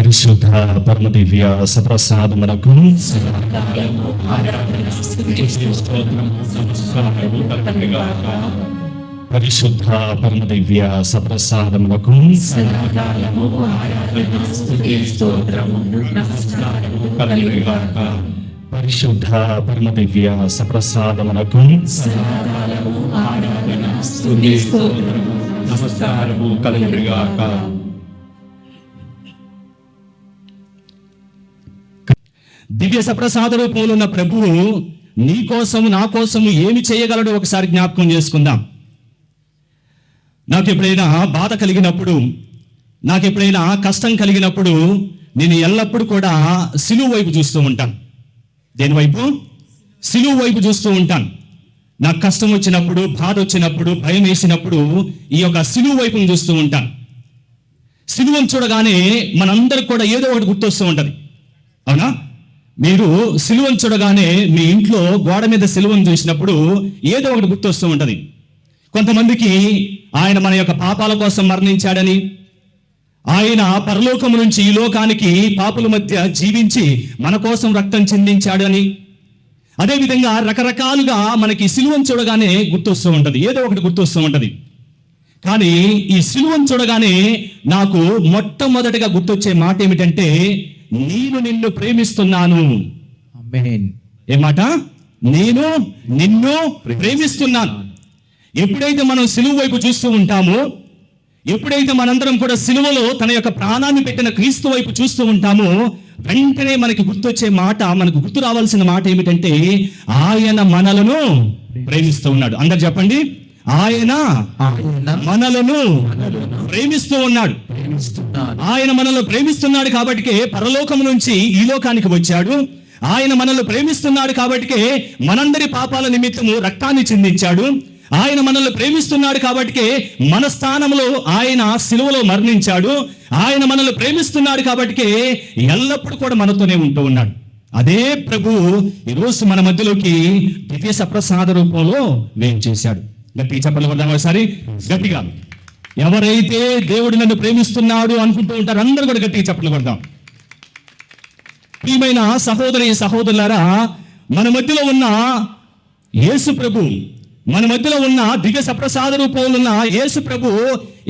పరిశుద్ధ పరమ దివ్య సప్రసాదమునకు పరిశుద్ధ పరమ దివ్య సప్రసాదమునకు పరిశుద్ధ పరమ దివ్య సప్రసాదమునకు నమస్కారము కలుగుగాక. దివ్య సప్రసాద రూపంలో ఉన్న ప్రభువు నీ కోసం నా కోసము ఏమి చేయగలడో ఒకసారి జ్ఞాపకం చేసుకుందాం. నాకు ఎప్పుడైనా బాధ కలిగినప్పుడు, నాకు ఎప్పుడైనా కష్టం కలిగినప్పుడు నేను ఎల్లప్పుడూ కూడా సిలువ వైపు చూస్తూ ఉంటాను. దేని వైపు? సిలువ వైపు చూస్తూ ఉంటాను. నాకు కష్టం వచ్చినప్పుడు, బాధ వచ్చినప్పుడు, భయం వేసినప్పుడు ఈ యొక్క సిలువ వైపును చూస్తూ ఉంటాను. సిలువను చూడగానే మనందరికి కూడా ఏదో ఒకటి గుర్తొస్తూ ఉంటుంది. అవునా? మీరు సిలువను చూడగానే మీ ఇంట్లో గోడ మీద సిలువను చూసినప్పుడు ఏదో ఒకటి గుర్తొస్తూ ఉంటుంది. కొంతమందికి ఆయన మన యొక్క పాపాల కోసం మరణించాడని, ఆయన పరలోకము నుంచి ఈ లోకానికి పాపుల మధ్య జీవించి మన కోసం రక్తం చిందించాడని, అదేవిధంగా రకరకాలుగా మనకి సిలువను చూడగానే గుర్తొస్తూ ఉంటుంది, ఏదో ఒకటి గుర్తొస్తూ ఉంటుంది. కానీ ఈ సిలువను చూడగానే నాకు మొట్టమొదటిగా గుర్తొచ్చే మాట ఏమిటంటే, నేను నిన్ను ప్రేమిస్తున్నాను. ఆమేన్. ఏ మాట? నేను నిన్ను ప్రేమిస్తున్నాను. ఎప్పుడైతే మనం సిలువ వైపు చూస్తూ ఉంటామో, ఎప్పుడైతే మనందరం కూడా సిలువలో తన యొక్క ప్రాణాన్ని పెట్టిన క్రీస్తు వైపు చూస్తూ ఉంటామో, వెంటనే మనకి గుర్తొచ్చే మాట, మనకు గుర్తు రావాల్సిన మాట ఏమిటంటే, ఆయన మనలను ప్రేమిస్తూ ఉన్నాడు. అందరు చెప్పండి, ఆయన మనలను ప్రేమిస్తూ ఉన్నాడు. ఆయన మనల్ని ప్రేమిస్తున్నాడు కాబట్టికే పరలోకం నుంచి ఈ లోకానికి వచ్చాడు. ఆయన మనల్ని ప్రేమిస్తున్నాడు కాబట్టికే మనందరి పాపాల నిమిత్తము రక్తాన్ని చిందించాడు. ఆయన మనల్ని ప్రేమిస్తున్నాడు కాబట్టికే మన స్థానంలో ఆయన సిలువలో మరణించాడు. ఆయన మనల్ని ప్రేమిస్తున్నాడు కాబట్టికే ఎల్లప్పుడూ కూడా మనతోనే ఉంటూ ఉన్నాడు. అదే ప్రభు ఈరోజు మన మధ్యలోకి దివ్య సప్రసాద రూపంలో వేం చేశాడు. గట్టి చెప్పలు కొడదాం ఒకసారి గట్టిగా. ఎవరైతే దేవుడు నన్ను ప్రేమిస్తున్నాడు అనుకుంటూ ఉంటారు, అందరూ కూడా గట్టిగా చెప్పలు కొడదాం. ప్రియమైన సహోదరి సహోదరులారా, మన మధ్యలో ఉన్న యేసు ప్రభు, మన మధ్యలో ఉన్న దివ్య సప్రసాద రూపంలో ఉన్న యేసు ప్రభు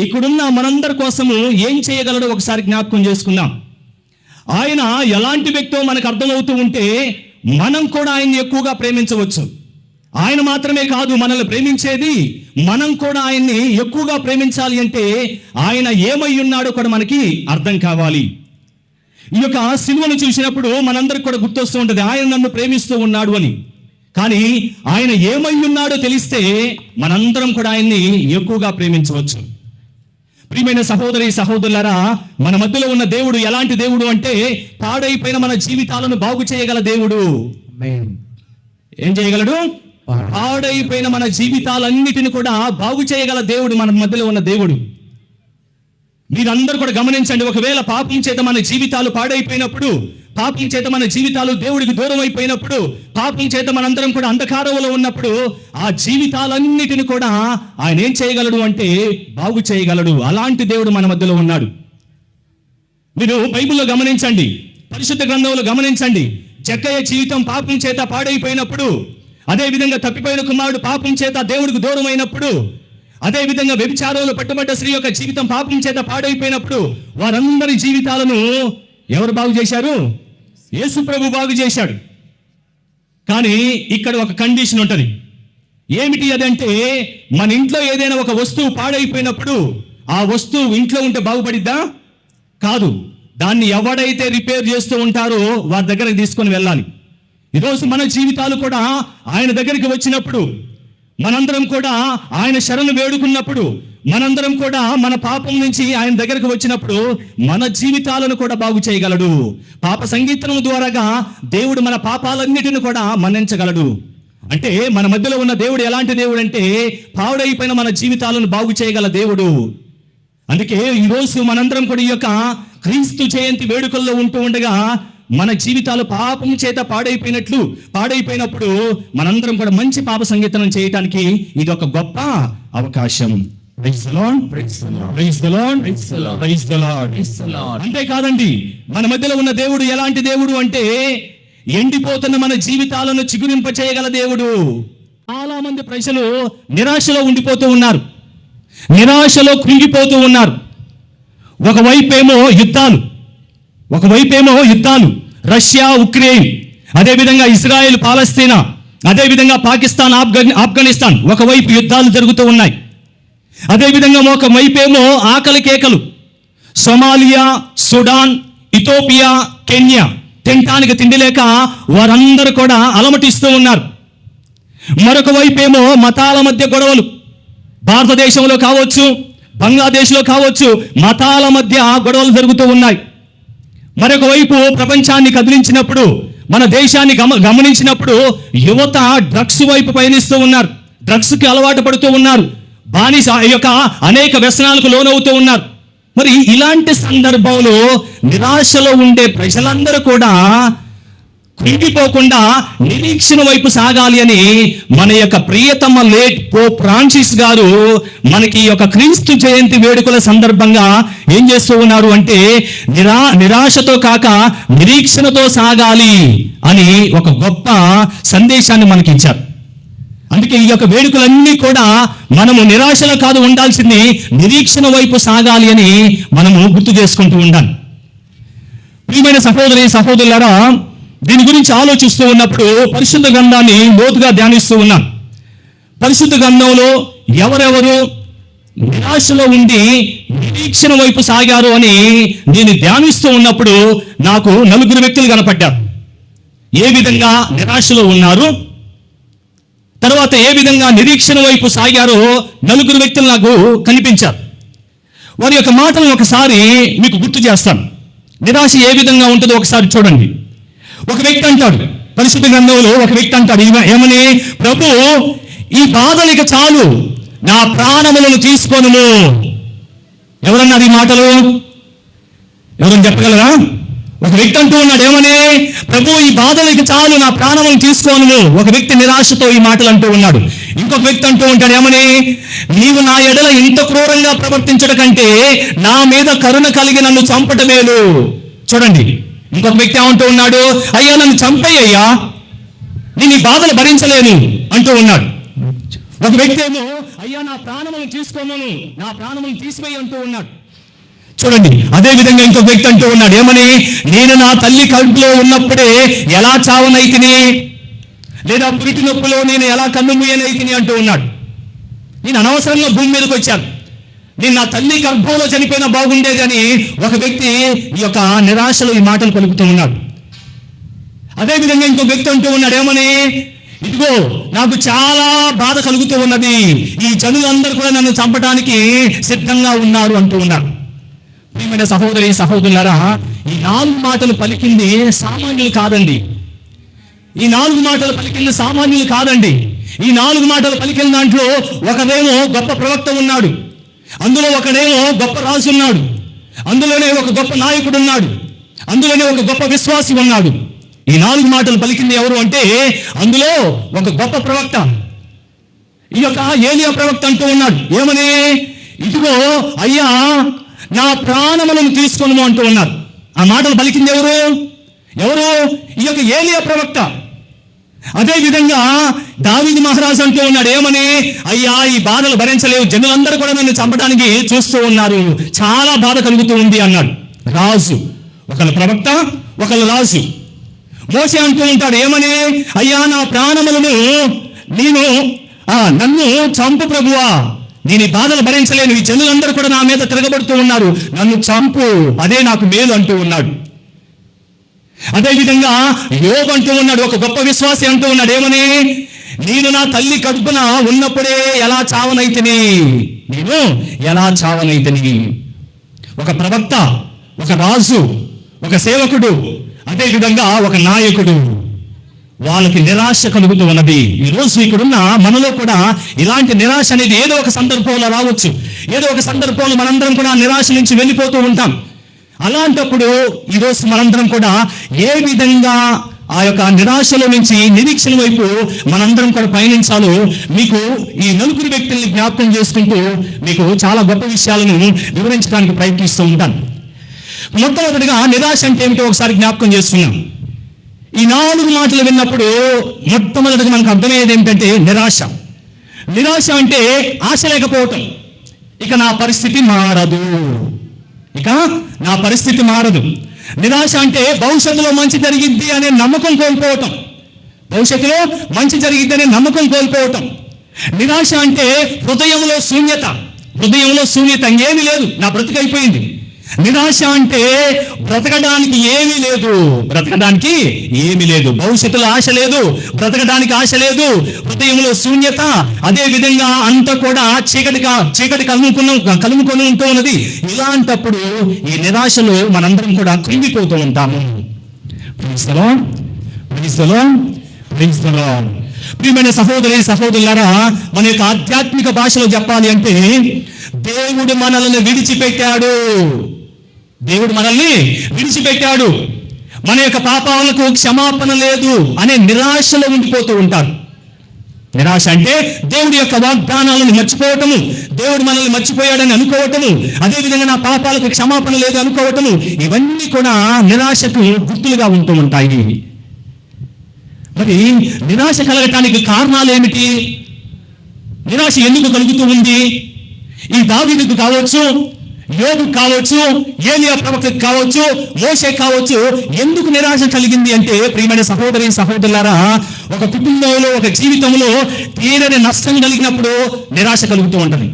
ఇక్కడున్న మనందరి కోసము ఏం చేయగలడో ఒకసారి జ్ఞాపకం చేసుకుందాం. ఆయన ఎలాంటి వ్యక్తో మనకు అర్థమవుతూ ఉంటే మనం కూడా ఆయన్ని ఎక్కువగా ప్రేమించవచ్చు. ఆయన మాత్రమే కాదు మనల్ని ప్రేమించేది, మనం కూడా ఆయన్ని ఎక్కువగా ప్రేమించాలి అంటే ఆయన ఏమై ఉన్నాడో కూడా మనకి అర్థం కావాలి. ఈ యొక్క సిలువను చూసినప్పుడు మనందరికి కూడా గుర్తొస్తూ ఉంటుంది, ఆయన నన్ను ప్రేమిస్తూ ఉన్నాడు అని. కానీ ఆయన ఏమై ఉన్నాడో తెలిస్తే మనందరం కూడా ఆయన్ని ఎక్కువగా ప్రేమించవచ్చు. ప్రియమైన సహోదరి సహోదరులారా, మన మధ్యలో ఉన్న దేవుడు ఎలాంటి దేవుడు అంటే, పాడైపోయిన మన జీవితాలను బాగు చేయగల దేవుడు. ఏం చేయగలడు? పాడైపోయిన మన జీవితాలన్నిటిని కూడా బాగు చేయగల దేవుడు మన మధ్యలో ఉన్న దేవుడు. మీరందరూ కూడా గమనించండి, ఒకవేళ పాపం చేత మన జీవితాలు పాడైపోయినప్పుడు, పాపం చేత మన జీవితాలు దేవుడికి దూరం అయిపోయినప్పుడు, పాపం చేత మనందరం కూడా అంధకారంలో ఉన్నప్పుడు, ఆ జీవితాలన్నిటిని కూడా ఆయన ఏం చేయగలడు అంటే బాగు చేయగలడు. అలాంటి దేవుడు మన మధ్యలో ఉన్నాడు. మీరు బైబిల్లో గమనించండి, పరిశుద్ధ గ్రంథంలో గమనించండి, జక్కయ్య జీవితం పాపం చేత పాడైపోయినప్పుడు, అదేవిధంగా తప్పిపోయిన కుమారుడు పాపం చేత దేవుడికి దూరం అయినప్పుడు, అదేవిధంగా వ్యభిచారంలో పట్టుబడ్డ స్త్రీ యొక్క జీవితం పాపం చేత పాడైపోయినప్పుడు, వారందరి జీవితాలను ఎవరు బాగు చేశారు? యేసు ప్రభు బాగు చేశాడు. కానీ ఇక్కడ ఒక కండిషన్ ఉంటుంది. ఏమిటి అదంటే, మన ఇంట్లో ఏదైనా ఒక వస్తువు పాడైపోయినప్పుడు ఆ వస్తువు ఇంట్లో ఉంటే బాగుపడిద్దా? కాదు. దాన్ని ఎవడైతే రిపేర్ చేస్తూ ఉంటారో వారి దగ్గరకు తీసుకొని వెళ్ళాలి. ఈరోజు మన జీవితాలు కూడా ఆయన దగ్గరికి వచ్చినప్పుడు, మనందరం కూడా ఆయన శరణు వేడుకున్నప్పుడు, మనందరం కూడా మన పాపం నుంచి ఆయన దగ్గరకు వచ్చినప్పుడు మన జీవితాలను కూడా బాగు చేయగలడు. పాప సంగీతం ద్వారాగా దేవుడు మన పాపాలన్నిటిని కూడా మన్నించగలడు. అంటే మన మధ్యలో ఉన్న దేవుడు ఎలాంటి దేవుడు అంటే, పాడైపోయిన మన జీవితాలను బాగు చేయగల దేవుడు. అందుకే ఈరోజు మనందరం కూడా ఈ యొక్క క్రీస్తు జయంతి వేడుకల్లో ఉంటూ ఉండగా మన జీవితాలు పాపం చేత పాడైపోయినప్పుడు మనందరం కూడా మంచి పాప సంగీతం చేయటానికి ఇది ఒక గొప్ప అవకాశం. Praise the lord, praise the lord, praise the lord, praise the lord, praise the lord. అంతేకాదండి, మన మధ్యలో ఉన్న దేవుడు ఎలాంటి దేవుడు అంటే ఎండిపోతున్న మన జీవితాలను చిగురింప చేయగల దేవుడు. చాలా మంది ప్రజలు నిరాశలో ఉండిపోతూ ఉన్నారు, నిరాశలో కృంగిపోతూ ఉన్నారు. ఒకవైపేమో యుద్ధాలు, రష్యా ఉక్రెయిన్, అదేవిధంగా ఇజ్రాయెల్ పాలస్తీనా, అదేవిధంగా పాకిస్తాన్ ఆఫ్ఘనిస్తాన్, ఒకవైపు యుద్ధాలు జరుగుతూ ఉన్నాయి. అదేవిధంగా ఒకవైపేమో ఆకలి కేకలు, సోమాలియా, సుడాన్, ఇథోపియా, కెన్యా, తినటానికి తిండి లేక వారందరూ కూడా అలమటిస్తూ ఉన్నారు. మరొక వైపేమో మతాల మధ్య గొడవలు, భారతదేశంలో కావచ్చు, బంగ్లాదేశ్లో కావచ్చు, మతాల మధ్య గొడవలు జరుగుతూ ఉన్నాయి. మరొక వైపు ప్రపంచాన్ని కదిలించినప్పుడు, మన దేశాన్ని గమనించినప్పుడు యువత డ్రగ్స్ వైపు పయనిస్తూ ఉన్నారు, డ్రగ్స్కి అలవాటు పడుతూ ఉన్నారు, బానిస యొక్క అనేక వ్యసనాలకు లోనవుతూ ఉన్నారు. మరి ఇలాంటి సందర్భంలో నిరాశలో ఉండే ప్రజలందరూ కూడా కృంగిపోకుండా నిరీక్షణ వైపు సాగాలి అని మన యొక్క ప్రియతమ లేట్ పోప్ ఫ్రాన్సిస్ గారు మనకి ఈ యొక్క క్రీస్తు జయంతి వేడుకల సందర్భంగా ఏం చేస్తూ ఉన్నారు అంటే నిరాశతో కాక నిరీక్షణతో సాగాలి అని ఒక గొప్ప సందేశాన్ని మనకి ఇచ్చారు. అందుకే ఈ యొక్క వేడుకలన్నీ కూడా మనము నిరాశలో కాదు ఉండాల్సింది, నిరీక్షణ వైపు సాగాలి అని మనము గుర్తు చేసుకుంటూ ఉండాలి. ప్రియమైన సహోదరులారా, దీని గురించి ఆలోచిస్తూ ఉన్నప్పుడు పరిశుద్ధ గ్రంథాన్ని లోతుగా ధ్యానిస్తూ ఉన్నాం. పరిశుద్ధ గ్రంథంలో ఎవరెవరు నిరాశలో ఉండి నిరీక్షణ వైపు సాగారు అని నేను ధ్యానిస్తూ ఉన్నప్పుడు నాకు 4 వ్యక్తులు కనపడ్డారు. ఏ విధంగా నిరాశలో ఉన్నారు, తర్వాత ఏ విధంగా నిరీక్షణ వైపు సాగారో 4 వ్యక్తులు నాకు కనిపించారు. వారి యొక్క మాటలను ఒకసారి మీకు గుర్తు చేస్తాను. నిరాశ ఏ విధంగా ఉంటుందో ఒకసారి చూడండి. ఒక వ్యక్తి అంటాడు, పరిశుద్ధ గ్రంథంలో ఒక వ్యక్తి అంటాడు ఏమని, ప్రభు ఈ బాధలు ఇక చాలు, నా ప్రాణములను తీసుకోను. ఎవరన్నారు ఈ మాటలు? ఎవరన్నా చెప్పగలరా? ఒక వ్యక్తి అంటూ ఉన్నాడు ఏమని, ప్రభు ఈ బాధలు ఇక చాలు, నా ప్రాణములను తీసుకోను. ఒక వ్యక్తి నిరాశతో ఈ మాటలు అంటూ ఉన్నాడు. ఇంకొక వ్యక్తి అంటూ ఉంటాడు ఏమని, నీవు నా ఎడల ఇంత క్రూరంగా ప్రవర్తించడం కంటే నా మీద కరుణ కలిగి నన్ను చంపటమేలు. చూడండి, ఇంకొక వ్యక్తి ఏమంటూ ఉన్నాడు, అయ్యా నన్ను చంపేయ్యా, నేను ఈ బాధలు భరించలేను అంటూ ఉన్నాడు. ఒక వ్యక్తి ఏమో అయ్యా నా ప్రాణములను తీసుకోను, నా ప్రాణములను తీసివేయి అంటూ ఉన్నాడు. చూడండి, అదే విధంగా ఇంకొక వ్యక్తి అంటూ ఉన్నాడు ఏమని, నేను నా తల్లి కడుపులో ఉన్నప్పుడే ఎలా చావనైతిని, లేదా పురిటి నొప్పులో నేను ఎలా కన్ను మూయనైతిని అంటూ ఉన్నాడు. నేను అనవసరంగా భూమి మీదకి వచ్చాను, నేను నా తల్లి గర్భంలో చనిపోయినా బాగుండేది అని ఒక వ్యక్తి ఈ యొక్క నిరాశలో ఈ మాటలు పలుకుతూ ఉన్నాడు. అదేవిధంగా ఇంకో వ్యక్తి అంటూ ఉన్నాడు ఏమని, ఇదిగో నాకు చాలా బాధ కలుగుతూ ఉన్నది, ఈ జనులందరూ కూడా నన్ను చంపడానికి సిద్ధంగా ఉన్నారు అంటూ ఉన్నారు. ప్రియమైన సహోదరులారా, ఈ 4 మాటలు పలికింది సామాన్యులు కాదండి. ఈ 4 మాటలు పలికింది సామాన్యులు కాదండి. ఈ 4 మాటలు పలికిన దాంట్లో ఒకరేమో గొప్ప ప్రవక్త ఉన్నాడు, అందులో ఒకడేమో గొప్ప రాజు ఉన్నాడు, అందులోనే ఒక గొప్ప నాయకుడు ఉన్నాడు, అందులోనే ఒక గొప్ప విశ్వాసి ఉన్నాడు. ఈ 4 మాటలు పలికింది ఎవరు అంటే అందులో ఒక గొప్ప ప్రవక్త, ఈ యొక్క ఏలియా ప్రవక్త అంటూ ఉన్నాడు ఏమని, ఇదిగో అయ్యా నా ప్రాణములను తీసుకొను అంటూ ఉన్నారు. ఆ మాటలు పలికింది ఎవరు? ఈ యొక్క ఏలియా ప్రవక్త. అదే విధంగా దావీదు మహారాజు అంటూ ఉన్నాడు ఏమని, అయ్యా ఈ బాధలు భరించలేవు, జనులందరూ కూడా నన్ను చంపడానికి చూస్తూ ఉన్నారు, చాలా బాధ కలుగుతూ ఉంది అన్నాడు. రాజు ఒకళ్ళ ప్రవక్త, ఒకళ్ళ రాజు. మోసే అంటూ ఉంటాడు ఏమని, అయ్యా నా ప్రాణములను నన్ను చంపు ప్రభువా, నేను ఈ బాధలు భరించలేను, ఈ జనులందరూ కూడా నా మీద తిరగబడుతూ ఉన్నారు, నన్ను చంపు, అదే నాకు మేలు అంటూ ఉన్నాడు. అదేవిధంగా యోబు అంటూ ఉన్నాడు, ఒక గొప్ప విశ్వాసి అంటూ ఉన్నాడు ఏమని, నేను నా తల్లి కడుపున ఉన్నప్పుడే ఎలా చావనైతిని. ఒక ప్రవక్త, ఒక రాజు, ఒక సేవకుడు, అదేవిధంగా ఒక నాయకుడు, వాళ్ళకి నిరాశ కలుగుతూ ఉన్నది. ఈరోజు ఇక్కడున్న మనలో కూడా ఇలాంటి నిరాశ అనేది ఏదో ఒక సందర్భంలో రావచ్చు. ఏదో ఒక సందర్భంలో మనందరం కూడా నిరాశ నుంచి వెళ్ళిపోతూ ఉంటాం. అలాంటప్పుడు ఈరోజు మనందరం కూడా ఏ విధంగా ఆ యొక్క నిరాశలో నుంచి నిరీక్షణ వైపు మనందరం కూడా పయనించాలో మీకు ఈ నలుగురు వ్యక్తుల్ని జ్ఞాపకం చేసుకుంటూ మీకు చాలా గొప్ప విషయాలను వివరించడానికి ప్రయత్నిస్తూ ఉంటాను. మొట్టమొదటిగా నిరాశ అంటే ఏమిటో ఒకసారి జ్ఞాపకం చేసుకున్నాం. ఈ 4 మాటలు విన్నప్పుడు మొట్టమొదటిగా మనకు అర్థమయ్యేది ఏమిటంటే నిరాశ. నిరాశ అంటే ఆశ లేకపోవటం. ఇక నా పరిస్థితి మారదు, ఇక నా పరిస్థితి మారదు. నిరాశ అంటే భవిష్యత్తులో మంచి జరిగిద్ది అనే నమ్మకం కోల్పోవటం. భవిష్యత్తులో మంచి జరిగిద్ది అనే నమ్మకం కోల్పోవటం. నిరాశ అంటే హృదయంలో శూన్యత. హృదయంలో శూన్యత, ఏమీ లేదు, నా బ్రతుకు అయిపోయింది. నిరాశ అంటే బ్రతకడానికి ఏమీ లేదు, బ్రతకడానికి ఏమీ లేదు. భవిష్యత్తులో ఆశ లేదు, బ్రతకడానికి ఆశ లేదు, హృదయంలో శూన్యత. అదే విధంగా అంతా కూడా చీకటి కలుముకొని ఉంటూ ఉన్నది. ఇలాంటప్పుడు ఈ నిరాశలో మనందరం కూడా కృంగిపోతూ ఉంటాము. ప్రియమైన సహోదరులారా, మన యొక్క ఆధ్యాత్మిక భాషలో చెప్పాలి అంటే దేవుడు మనల్ని విడిచిపెట్టాడు. దేవుడు మనల్ని విడిచిపెట్టాడు. మన యొక్క పాపాలకు క్షమాపణ లేదు అనే నిరాశలో ఉండిపోతూ ఉంటారు. నిరాశ అంటే దేవుడి యొక్క వాగ్దానాలను మర్చిపోవటము, దేవుడు మనల్ని మర్చిపోయాడని అనుకోవటము, అదేవిధంగా నా పాపాలకు క్షమాపణ లేదు అనుకోవటము, ఇవన్నీ కూడా నిరాశకు గుర్తులుగా ఉంటూ ఉంటాయి. మరి నిరాశ కలగటానికి కారణాలు ఏమిటి? నిరాశ ఎందుకు కలుగుతూ ఉంది? ఈ దావీదుకు కావచ్చు, యోబు కావచ్చు, ఏలియా ప్రవక్తకు కావచ్చు, మోషే కావచ్చు, ఎందుకు నిరాశ కలిగింది అంటే ప్రియమైన సహోదరులారా, ఒక కుటుంబంలో, ఒక జీవితంలో తీరని నష్టం కలిగినప్పుడు నిరాశ కలుగుతూ ఉంటుంది.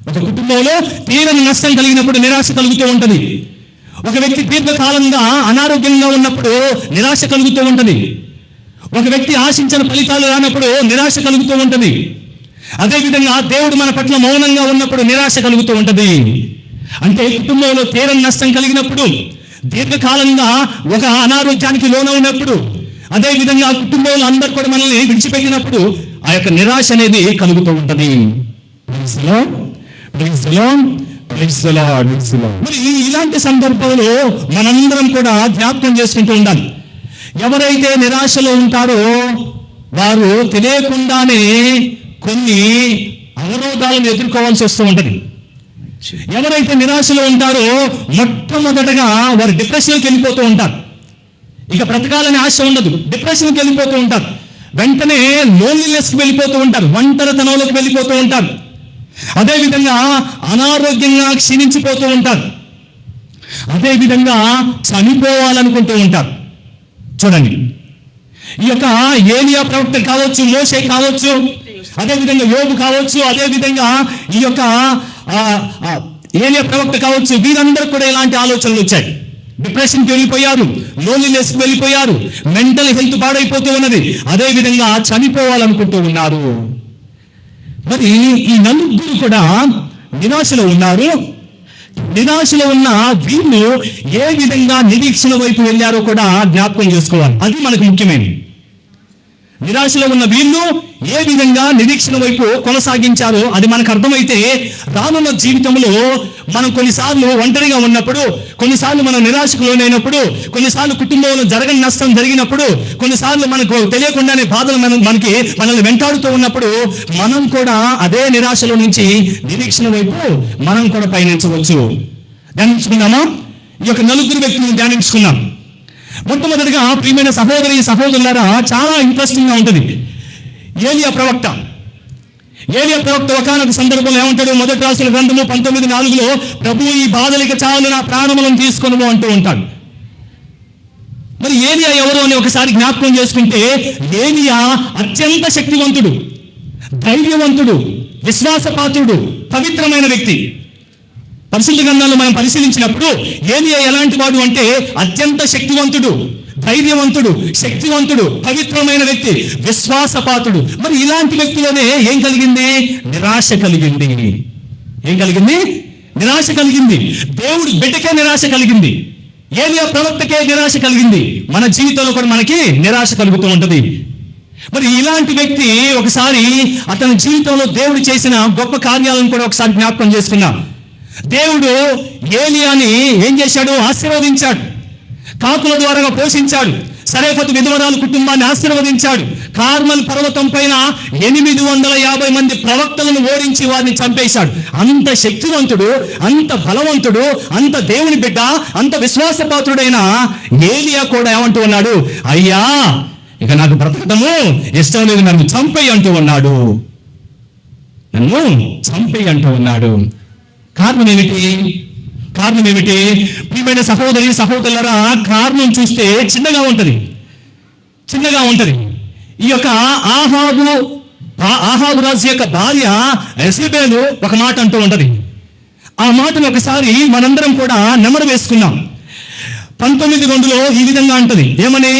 ఒక కుటుంబంలో తీరని నష్టం కలిగినప్పుడు నిరాశ కలుగుతూ ఉంటుంది. ఒక వ్యక్తి దీర్ఘకాలంగా అనారోగ్యంగా ఉన్నప్పుడు నిరాశ కలుగుతూ ఉంటుంది. ఒక వ్యక్తి ఆశించిన ఫలితాలు రానప్పుడు నిరాశ కలుగుతూ ఉంటుంది. అదేవిధంగా దేవుడు మన పట్ల మౌనంగా ఉన్నప్పుడు నిరాశ కలుగుతూ ఉంటుంది. అంటే కుటుంబంలో తీరని నష్టం కలిగినప్పుడు, దీర్ఘకాలంగా ఒక అనారోగ్యానికి లోనవునప్పుడు, అదేవిధంగా కుటుంబంలో అందరూ కూడా మనల్ని విడిచిపెట్టినప్పుడు ఆ యొక్క నిరాశ అనేది కలుగుతూ ఉంటుంది. మరి ఇలాంటి సందర్భంలో మనందరం కూడా జ్ఞాపకం చేసుకుంటూ ఉండాలి. ఎవరైతే నిరాశలో ఉంటారో వారు తెలియకుండానే కొన్ని అవరోధాలను ఎదుర్కోవాల్సి వస్తూ ఉంటుంది. ఎవరైతే నిరాశలో ఉంటారో మొట్టమొదటగా వారు డిప్రెషన్కి వెళ్ళిపోతూ ఉంటారు. ఇక బ్రతకాలని ఆశ ఉండదు, డిప్రెషన్కి వెళ్ళిపోతూ ఉంటారు. వెంటనే లోన్లీనెస్కి వెళ్ళిపోతూ ఉంటారు, ఒంటరితనంలోకి వెళ్ళిపోతూ ఉంటారు. అదేవిధంగా అనారోగ్యంగా క్షీణించిపోతూ ఉంటారు. అదేవిధంగా చనిపోవాలనుకుంటూ ఉంటారు. చూడండి, ఈ యొక్క ఏలియా ప్రవక్త కావచ్చు, మోషే కావచ్చు, అదేవిధంగా యోబు కావచ్చు, అదేవిధంగా ఈ యొక్క ఏలియా ప్రవక్త కావచ్చు, వీరందరూ కూడా ఇలాంటి ఆలోచనలు వచ్చాయి. డిప్రెషన్కి వెళ్ళిపోయారు, లోన్లీనెస్కి వెళ్ళిపోయారు, మెంటల్ హెల్త్ పాడైపోతూ ఉన్నది, అదేవిధంగా చనిపోవాలనుకుంటూ ఉన్నారు. మరి ఈ నలుగురు కూడా నిరాశలో ఉన్నారు. నిరాశలో ఉన్న వీళ్ళు ఏ విధంగా నిరీక్షణ వైపు వెళ్ళారో కూడా జ్ఞాపకం చేసుకోవాలి. అది మనకు ముఖ్యమైనది. నిరాశలో ఉన్న వీళ్ళు ఏ విధంగా నిరీక్షణ వైపు కొనసాగించారో అది మనకు అర్థమైతే రానున్న జీవితంలో మనం కొన్నిసార్లు ఒంటరిగా ఉన్నప్పుడు, కొన్నిసార్లు మనం నిరాశకు లోనైనప్పుడు, కొన్నిసార్లు కుటుంబంలో జరగని నష్టం జరిగినప్పుడు, కొన్నిసార్లు మనకు తెలియకుండానే బాధలు మనల్ని వెంటాడుతూ ఉన్నప్పుడు మనం కూడా అదే నిరాశలో నుంచి నిరీక్షణ వైపు మనం కూడా పయనించవచ్చు. ధ్యానించుకుందామా? ఈ యొక్క నలుగురు వ్యక్తులను ధ్యానించుకున్నాం. మొట్టమొదటిగా ప్రియమైన సహోదరులారా, చాలా ఇంట్రెస్టింగ్గా ఉంటుంది. ఏలియా ప్రవక్త ఒకానొక సందర్భంలో ఏమంటాడు? మొదటి రాసిన గ్రంథము 19:4 ప్రభు ఈ బాధలిక చాలు, నా ప్రాణములను తీసుకొను అంటూ ఉంటాడు. మరి ఏలియా ఎవరు అని ఒకసారి జ్ఞాపకం చేసుకుంటే, ఏలియా అత్యంత శక్తివంతుడు, ధైర్యవంతుడు, విశ్వాసపాత్రుడు, పవిత్రమైన వ్యక్తి. పరిశుద్ధ గ్రంథాలను మనం పరిశీలించినప్పుడు ఏలియా ఎలాంటి వాడు అంటే అత్యంత శక్తివంతుడు, ధైర్యవంతుడు, శక్తివంతుడు, పవిత్రమైన వ్యక్తి, విశ్వాసపాత్రుడు. మరి ఇలాంటి వ్యక్తిలోనే ఏం కలిగింది? నిరాశ కలిగింది. ఏం కలిగింది? నిరాశ కలిగింది. దేవుడి బిడ్డకే నిరాశ కలిగింది. ఏలియా ప్రవక్తకే నిరాశ కలిగింది. మన జీవితంలో కూడా మనకి నిరాశ కలుగుతూ ఉంటుంది. మరి ఇలాంటి వ్యక్తి ఒకసారి అతని జీవితంలో దేవుడు చేసిన గొప్ప కార్యాలను కూడా ఒకసారి జ్ఞాపకం చేసుకున్నాం. దేవుడు ఏలియాని ఏం చేశాడు? ఆశీర్వదించాడు, కాకుల ద్వారా పోషించాడు, సరేఫతు విధవరాలు కుటుంబాన్ని ఆశీర్వదించాడు. కార్మల్ పర్వతం పైన 850 మంది ప్రవక్తలను ఓడించి వారిని చంపేశాడు. అంత శక్తివంతుడు, అంత బలవంతుడు, అంత దేవుని బిడ్డ, అంత విశ్వాసపాత్రుడైన ఏలియా కూడా ఏమంటూ ఉన్నాడు, అయ్యా ఇక నాకు బ్రతకటము ఇష్టం లేదు, నన్ను చంపేయి అంటూ ఉన్నాడు. నన్ను చంపేయి అంటూ ఉన్నాడు. కారణం ఏమిటి? ప్రియమైన సహోదరి సహోదరులారా, కారణం చూస్తే చిన్నగా ఉంటది. ఈ యొక్క ఆహాబు రాజు యొక్క భార్య యెజెబెలు ఒక మాట అంటూ ఉంటది. ఆ మాటను ఒకసారి మనందరం కూడా నెమరు వేసుకున్నాం. 19:2 ఈ విధంగా అంటది. ఏమని?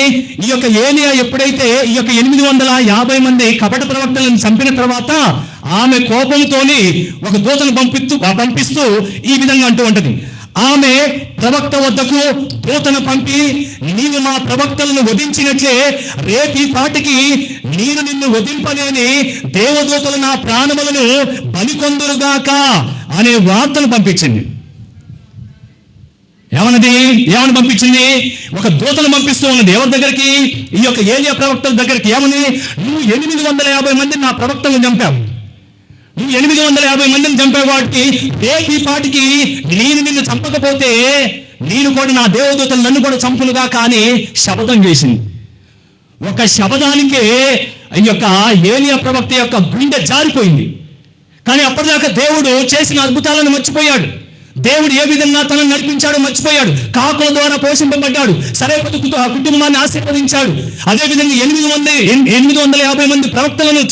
ఈ యొక్క ఏలియా ఎప్పుడైతే ఈ యొక్క 850 మంది కపట ప్రవక్తలను చంపిన తర్వాత ఆమె కోపంతోని ఒక దూతను పంపిస్తూ ఈ విధంగా అంటూ ఉంటది. ఆమె ప్రవక్త వద్దకు దూతను పంపి, నీవు మా ప్రవక్తలను వధించినట్లే రేపు ఈ పాటికి నేను నిన్ను వధింపలేని దేవదూతలు నా ప్రాణములను బలికొందురుగాక అనే వార్తను పంపించింది. ఏమని పంపించింది? ఒక దూతను పంపిస్తూ ఉన్నది. ఎవరి దగ్గరికి? ఈ యొక్క ఏలియా ప్రవక్తల దగ్గరికి. ఏమని? నువ్వు 850 మందిని నా ప్రవక్తలను చంపావు. నువ్వు 850 మందిని చంపే వాటికి రేపు ఈ పాటికి నేను నిన్ను చంపకపోతే నేను కూడా నా దేవదూతలు నన్ను కూడా చంపునుగా కానీ శపథం చేసింది. ఒక శపథానికే ఈ యొక్క ఏలియా ప్రవక్త యొక్క గుండె జారిపోయింది. కానీ అప్పటిదాకా దేవుడు చేసిన అద్భుతాలను మర్చిపోయాడు. దేవుడు ఏ విధంగా తనను నడిపించాడో మర్చిపోయాడు. కాకుల ద్వారా పోషింపబడ్డాడు. సరేపతి కుటుంబాన్ని ఆశీర్వదించాడు. అదేవిధంగా 850 మంది ప్రవక్తలను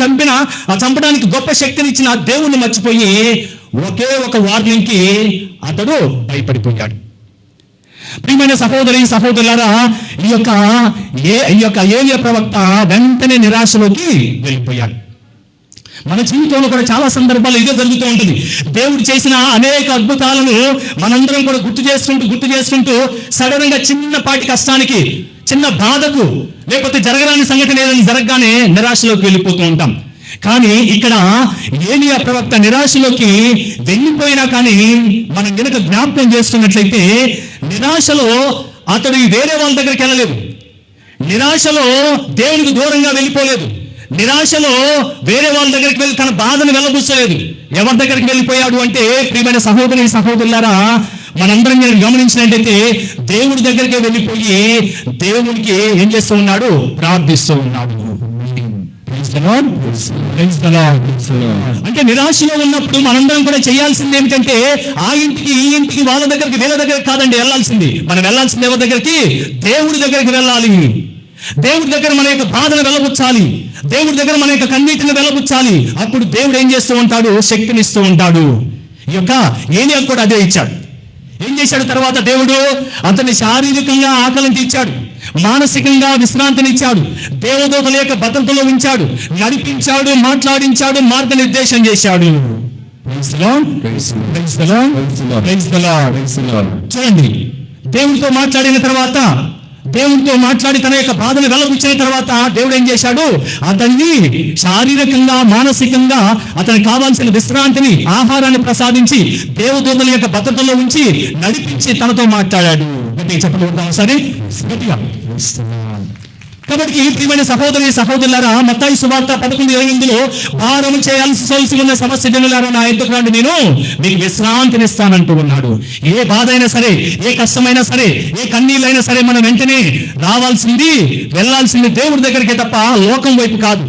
చంపడానికి గొప్ప శక్తిని ఇచ్చిన ఆ దేవుణ్ణి మర్చిపోయి ఒకే ఒక వార్నింగ్కి అతడు భయపడిపోయాడు. ప్రియమైన సహోదరి సహోదరులారా, ఈ యొక్క ఏలియా ప్రవక్త వెంటనే నిరాశలోకి వెళ్ళిపోయాడు. మన జీవితంలో కూడా చాలా సందర్భాలు ఇదే జరుగుతూ ఉంటుంది. దేవుడు చేసిన అనేక అద్భుతాలను మనందరం కూడా గుర్తు చేసుకుంటూ సడన్ గా చిన్నపాటి కష్టానికి, చిన్న బాధకు, లేకపోతే జరగరాని సంఘటన ఏదైనా జరగగానే నిరాశలోకి వెళ్ళిపోతూ ఉంటాం. కానీ ఇక్కడ ఏలియా ప్రవక్త నిరాశలోకి వెళ్ళిపోయినా కానీ మనం గనుక జ్ఞాపకం చేసుకున్నట్లయితే నిరాశలో అతడు వేరే వాళ్ళ దగ్గరికి వెళ్ళలేదు. నిరాశలో దేవునికి దూరంగా వెళ్ళిపోలేదు. నిరాశలో వేరే వాళ్ళ దగ్గరికి వెళ్ళి తన బాధను వెళ్ళబుచ్చలేదు. ఎవరి దగ్గరికి వెళ్ళిపోయాడు అంటే, ప్రియమైన సహోదరి సహోదరులారా, మనందరం గమనించినట్లయితే దేవుడి దగ్గరికి వెళ్ళిపోయి దేవునికి ఏం చేస్తూ ఉన్నాడు? ప్రార్థిస్తూ ఉన్నాడు. అంటే నిరాశలో ఉన్నప్పుడు మనందరం కూడా చేయాల్సింది ఏమిటంటే, ఆ ఇంటికి ఈ ఇంటికి వాళ్ళ దగ్గరికి వీళ్ళ దగ్గరికి కాదండి వెళ్ళాల్సింది. మనం వెళ్ళాల్సింది ఎవరి దగ్గరికి? దేవుడి దగ్గరికి వెళ్ళాలి. దేవుడి దగ్గర మన యొక్క బాధను వెళ్ళబుచ్చాలి. దేవుడి దగ్గర మన యొక్క కన్నీటిని వెళ్ళబుచ్చాలి. అప్పుడు దేవుడు ఏం చేస్తూ ఉంటాడు? శక్తిని ఇస్తూ ఉంటాడు. ఈ యొక్క ఏలియా కూడా అదే ఇచ్చాడు. ఏం చేశాడు తర్వాత? దేవుడు అతన్ని శారీరకంగా ఆకలిని ఇచ్చాడు, మానసికంగా విశ్రాంతినిచ్చాడు, దేవదూతల యొక్క భద్రతలో ఉంచాడు, నడిపించాడు, మాట్లాడించాడు, మార్గనిర్దేశం చేశాడు. చూడండి, దేవుడితో మాట్లాడిన తర్వాత, దేవుడితో మాట్లాడి తన యొక్క బాధను వెల్లబుచ్చిన తర్వాత దేవుడు ఏం చేశాడు? అతన్ని శారీరకంగా, మానసికంగా అతనికి కావాల్సిన విశ్రాంతిని, ఆహారాన్ని ప్రసాదించి దేవదూతల యొక్క భద్రతలో ఉంచి నడిపించి తనతో మాట్లాడాడు. చెప్పగలుగుతాం సరే గట్టిగా. కాబట్టి ప్రియమైన సహోదరి సహోదరులారా, మత్తయి సువార్త 11:28 భారం చేయాల్సి ఉన్న సమస్య జనులారా నా ఎద్దుకు రండి, నేను మీకు విశ్రాంతినిస్తానంటూ ఉన్నాడు. ఏ బాధ అయినా సరే, ఏ కష్టమైనా సరే, ఏ కన్నీళ్ళైనా సరే మనం వెంటనే వెళ్ళాల్సింది దేవుడి దగ్గరికి తప్ప లోకం వైపు కాదు.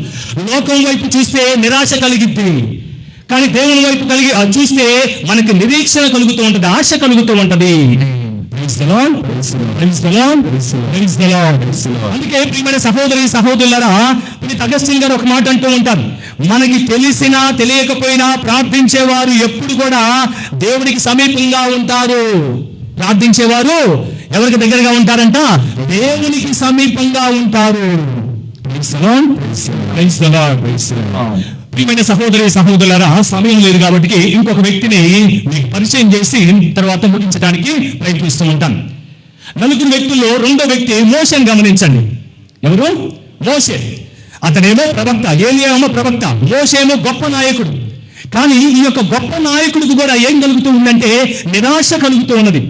లోకం వైపు చూస్తే నిరాశ కలిగిద్ది, కానీ దేవుని వైపు చూస్తే మనకి నిరీక్షణ కలుగుతూ ఉంటుంది, ఆశ కలుగుతూ ఉంటది. అందుకే ప్రియమైన సహోదరి సహోదరులారా, అగస్టిన్ గారు ఒక మాట అంటూ ఉంటారు, మనకి తెలిసినా తెలియకపోయినా ప్రార్థించేవారు ఎప్పుడు కూడా దేవుడికి సమీపంగా ఉంటారు. ప్రార్థించేవారు ఎవరికి దగ్గరగా ఉంటారంట? దేవునికి సమీపంగా ఉంటారు. ప్రియమైన సహోదరి సహోదరులారా, సమయం లేదు కాబట్టి ఇంకొక వ్యక్తిని మీకు పరిచయం చేసి తర్వాత ముగించడానికి ప్రయత్నిస్తూ ఉంటాను. 4 వ్యక్తుల్లో 2వ వ్యక్తి మోషేని గమనించండి. ఎవరు? మోషే. అతనేమో ప్రవక్త, ఏలియా ఏమో ప్రవక్త, మోషే ఏమో గొప్ప నాయకుడు. కానీ ఈ యొక్క గొప్ప నాయకుడికి కూడా ఏం కలుగుతూ ఉందంటే నిరాశ కలుగుతూ ఉన్నది.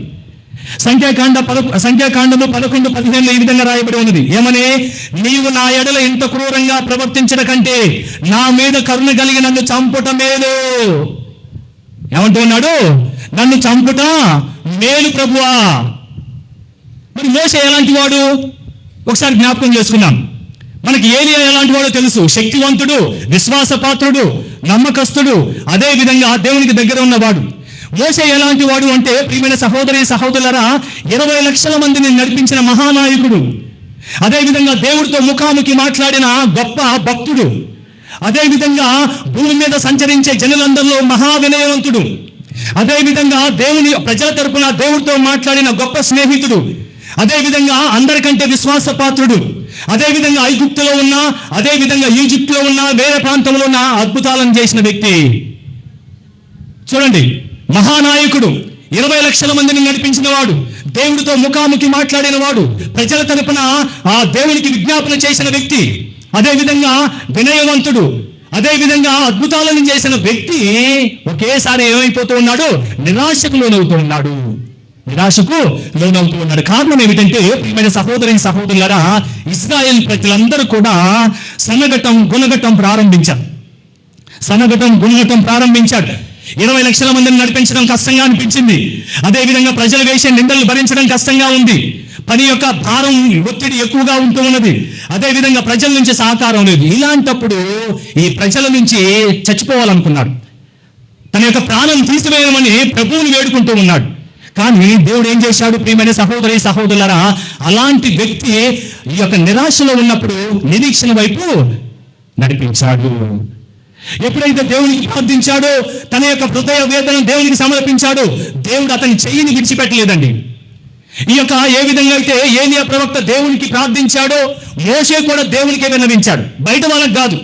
సంఖ్యాకాండము 11:15 ఈ విధంగా రాయబడి ఉన్నది. ఏమని? నీవు నా ఎడల ఇంత క్రూరంగా ప్రవర్తించడం కంటే నా మీద కరుణ కలిగి నన్ను చంపుట మేలు. ఏమంటూ ఉన్నాడు? నన్ను చంపుట మేలు ప్రభువా. మరి మోషే ఎలాంటి వాడు? ఒకసారి జ్ఞాపకం చేసుకున్నాం. మనకి ఏలియా ఎలాంటి వాడో తెలుసు. శక్తివంతుడు, విశ్వాసపాత్రుడు, నమ్మకస్తుడు, అదే విధంగా దేవునికి దగ్గర ఉన్నవాడు. మోషే ఎలాంటి వాడు అంటే, ప్రియమైన సహోదరులారా, 20 లక్షల మందిని నడిపించిన మహానాయకుడు, అదేవిధంగా దేవుడితో ముఖాముఖి మాట్లాడిన గొప్ప భక్తుడు, అదేవిధంగా భూమి మీద సంచరించే జనులందరిలో మహావినయవంతుడు, అదేవిధంగా దేవుని ప్రజల తరపున దేవుడితో మాట్లాడిన గొప్ప స్నేహితుడు, అదేవిధంగా అందరికంటే విశ్వాసపాత్రుడు, అదేవిధంగా ఐగుప్తులో ఉన్న, అదేవిధంగా ఈజిప్టులో ఉన్న, వేరే ప్రాంతంలో ఉన్న అద్భుతాలను చేసిన వ్యక్తి. చూడండి, మహానాయకుడు, 20 లక్షల మందిని నడిపించిన వాడు, దేవుడితో ముఖాముఖి మాట్లాడిన వాడు, ప్రజల తరపున ఆ దేవునికి విజ్ఞాపన చేసిన వ్యక్తి, అదేవిధంగా వినయవంతుడు, అదేవిధంగా అద్భుతాలను చేసిన వ్యక్తి ఒకేసారి ఏమైపోతూ ఉన్నాడు? నిరాశకు లోనవుతూ ఉన్నాడు. కారణం ఏమిటంటే, ప్రియమైన సహోదరులారా, ఇశ్రాయేల్ ప్రజలందరూ కూడా సన్నగటం గుణగటం ప్రారంభించాడు. 20 లక్షల మందిని నడిపించడం కష్టంగా అనిపించింది. అదేవిధంగా ప్రజలు వేసే నిందలు భరించడం కష్టంగా ఉంది. పని యొక్క భారం, ఒత్తిడి ఎక్కువగా ఉంటూ ఉన్నది. అదేవిధంగా ప్రజల నుంచి సహకారం లేదు. ఇలాంటప్పుడు ఈ ప్రజల నుంచి చచ్చిపోవాలనుకున్నాడు. తన యొక్క ప్రాణం తీసివేయమని ప్రభువుని వేడుకుంటూ ఉన్నాడు. కానీ దేవుడు ఏం చేశాడు? ప్రియమైన సహోదరులారా, అలాంటి వ్యక్తి ఈ యొక్క నిరాశలో ఉన్నప్పుడు నిరీక్షణ వైపు నడిపించాడు. ఎప్పుడైతే దేవునికి ప్రార్థించాడో, తన యొక్క హృదయ వేదన దేవునికి సమర్పించాడో, దేవుడు అతని చెయ్యిని విడిచిపెట్టలేదండి. ఈ యొక్క ఏ విధంగా అయితే ఏలియా ప్రవక్త దేవునికి ప్రార్థించాడో, మోషే కూడా దేవునికే విన్నవించాడు, బయట వాళ్ళకి కాదు.